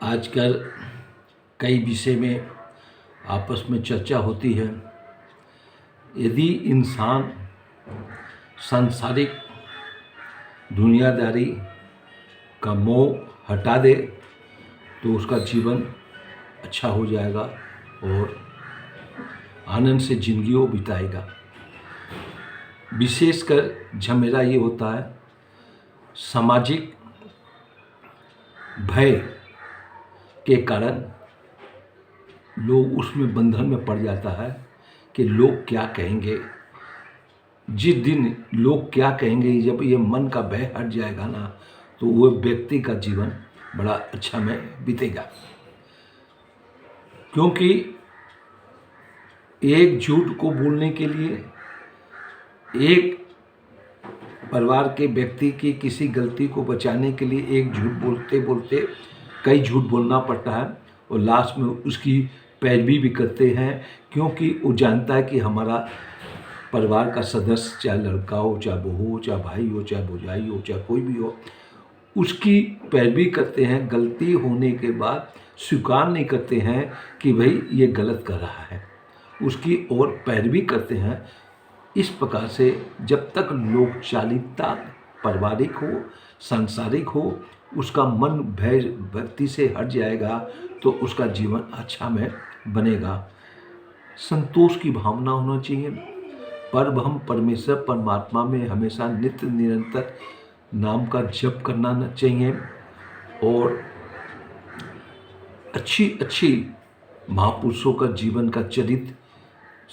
आजकल कई विषय में आपस में चर्चा होती है। यदि इंसान सांसारिक दुनियादारी का मोह हटा दे तो उसका जीवन अच्छा हो जाएगा और आनंद से जिंदगी वो बिताएगा। विशेषकर झमेला ये होता है सामाजिक भय के कारण लोग उसमें बंधन में पड़ जाता है कि लोग क्या कहेंगे। जिस दिन लोग क्या कहेंगे, जब ये मन का भय हट जाएगा ना, तो वो व्यक्ति का जीवन बड़ा अच्छा में बीतेगा। क्योंकि एक झूठ को बोलने के लिए, एक परिवार के व्यक्ति की किसी गलती को बचाने के लिए एक झूठ बोलते बोलते कई झूठ बोलना पड़ता है और लास्ट में उसकी पैरवी भी करते हैं। क्योंकि वो जानता है कि हमारा परिवार का सदस्य, चाहे लड़का हो, चाहे बहू हो, चाहे भाई हो, चाहे भौजाई हो, चाहे कोई भी हो, उसकी पैरवी करते हैं। गलती होने के बाद स्वीकार नहीं करते हैं कि भाई ये गलत कर रहा है, उसकी और पैरवी करते हैं। इस प्रकार से जब तक लोक चालितता पारिवारिक हो, सांसारिक हो, उसका मन भय व्यक्ति से हट जाएगा तो उसका जीवन अच्छा में बनेगा। संतोष की भावना होना चाहिए। परम परमेश्वर परमात्मा में हमेशा नित्य निरंतर नाम का जप करना चाहिए और अच्छी महापुरुषों का जीवन का चरित्र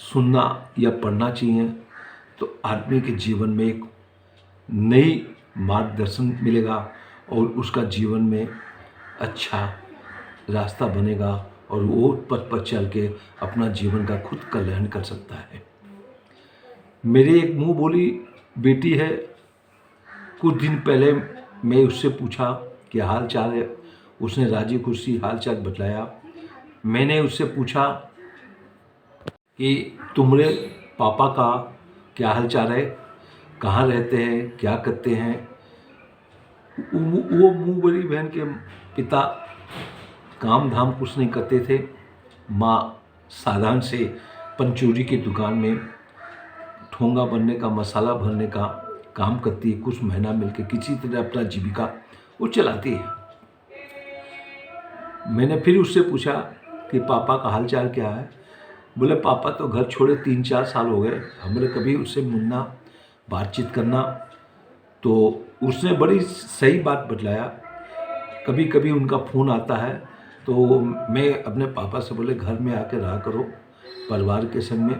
सुनना या पढ़ना चाहिए। तो आदमी के जीवन में एक नई मार्गदर्शन मिलेगा और उसका जीवन में अच्छा रास्ता बनेगा और वो पथ पर चल के अपना जीवन का खुद कल्याण कर सकता है। मेरे एक मुंह बोली बेटी है, कुछ दिन पहले मैं उससे पूछा कि हाल चाल है। उसने राजी खुशी हाल चाल बतलाया। मैंने उससे पूछा कि तुम्हारे पापा का क्या हाल चाल है, कहाँ रहते हैं, क्या करते हैं। वो मुँह बड़ी बहन के पिता काम धाम कुछ नहीं करते थे। माँ साधारण से पंचूरी की दुकान में ठोंगा बनने का, मसाला भरने का काम करती है। कुछ महीना मिलकर किसी तरह अपना जीविका वो चलाती है। मैंने फिर उससे पूछा कि पापा का हालचाल क्या है। बोले पापा तो घर छोड़े 3-4 साल हो गए, हमने कभी उससे मिलना बातचीत करना। तो उसने बड़ी सही बात बतलाया। कभी कभी उनका फ़ोन आता है तो मैं अपने पापा से बोले घर में आके रहा करो परिवार के संग में।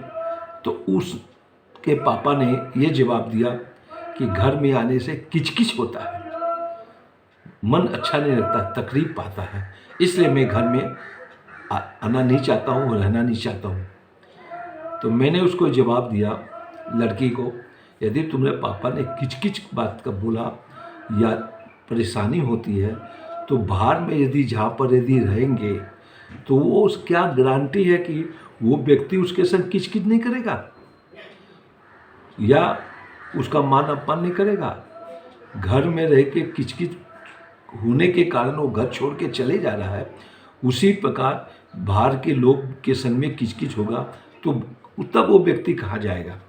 तो उसके पापा ने ये जवाब दिया कि घर में आने से किचकिच होता है, मन अच्छा नहीं लगता, तकलीफ पाता है, इसलिए मैं घर में आना नहीं चाहता हूँ और रहना नहीं चाहता हूँ। तो मैंने उसको जवाब दिया लड़की को, यदि तुम्हारे पापा ने किचकिच बात का बोला या परेशानी होती है तो बाहर में यदि जहाँ पर यदि रहेंगे तो वो क्या गारंटी है कि वो व्यक्ति उसके संग किचकिच नहीं करेगा या उसका मान अपमान नहीं करेगा। घर में रह के किचकिच होने के कारण वो घर छोड़ के चले जा रहा है, उसी प्रकार बाहर के लोग के संग में किचकिच होगा तो तब वो व्यक्ति कहाँ जाएगा।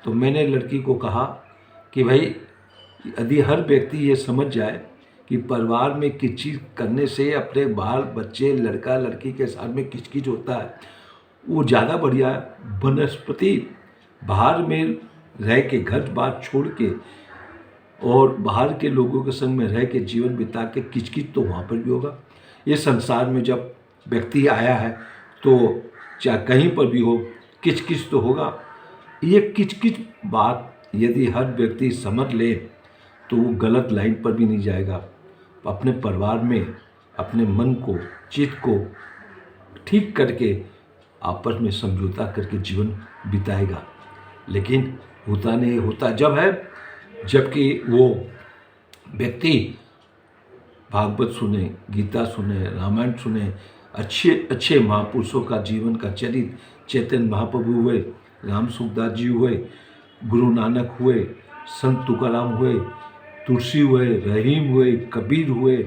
तो मैंने लड़की को कहा कि भाई यदि हर व्यक्ति ये समझ जाए कि परिवार में किचकिच करने से अपने बाल बच्चे, लड़का लड़की के साथ में किचकिच होता है, वो ज़्यादा बढ़िया है। बनस्पति बाहर में रह के, घर बार छोड़ के और बाहर के लोगों के संग में रह के जीवन बिता के किचकिच तो वहाँ पर भी होगा। ये संसार में जब व्यक्ति आया है तो चाहे कहीं पर भी हो, किचकिच तो होगा। ये किचकिच बात यदि हर व्यक्ति समझ ले तो वो गलत लाइन पर भी नहीं जाएगा। अपने परिवार में अपने मन को, चित्त को ठीक करके आपस में समझौता करके जीवन बिताएगा। लेकिन होता नहीं, होता जब है जबकि वो व्यक्ति भागवत सुने, गीता सुने, रामायण सुने, अच्छे महापुरुषों का जीवन का चरित्र, चैतन्य महाप्रभु हुए, राम सुखदास जी हुए, गुरु नानक हुए, संत तुकाराम हुए, तुलसी हुए, रहीम हुए, कबीर हुए,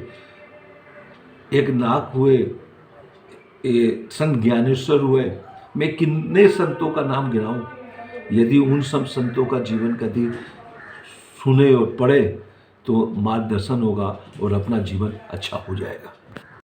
एक नाथ हुए, ये संत ज्ञानेश्वर हुए, मैं कितने संतों का नाम गिनाऊं। यदि उन सब संतों का जीवन कथी सुने और पढ़े तो मार्गदर्शन होगा और अपना जीवन अच्छा हो जाएगा।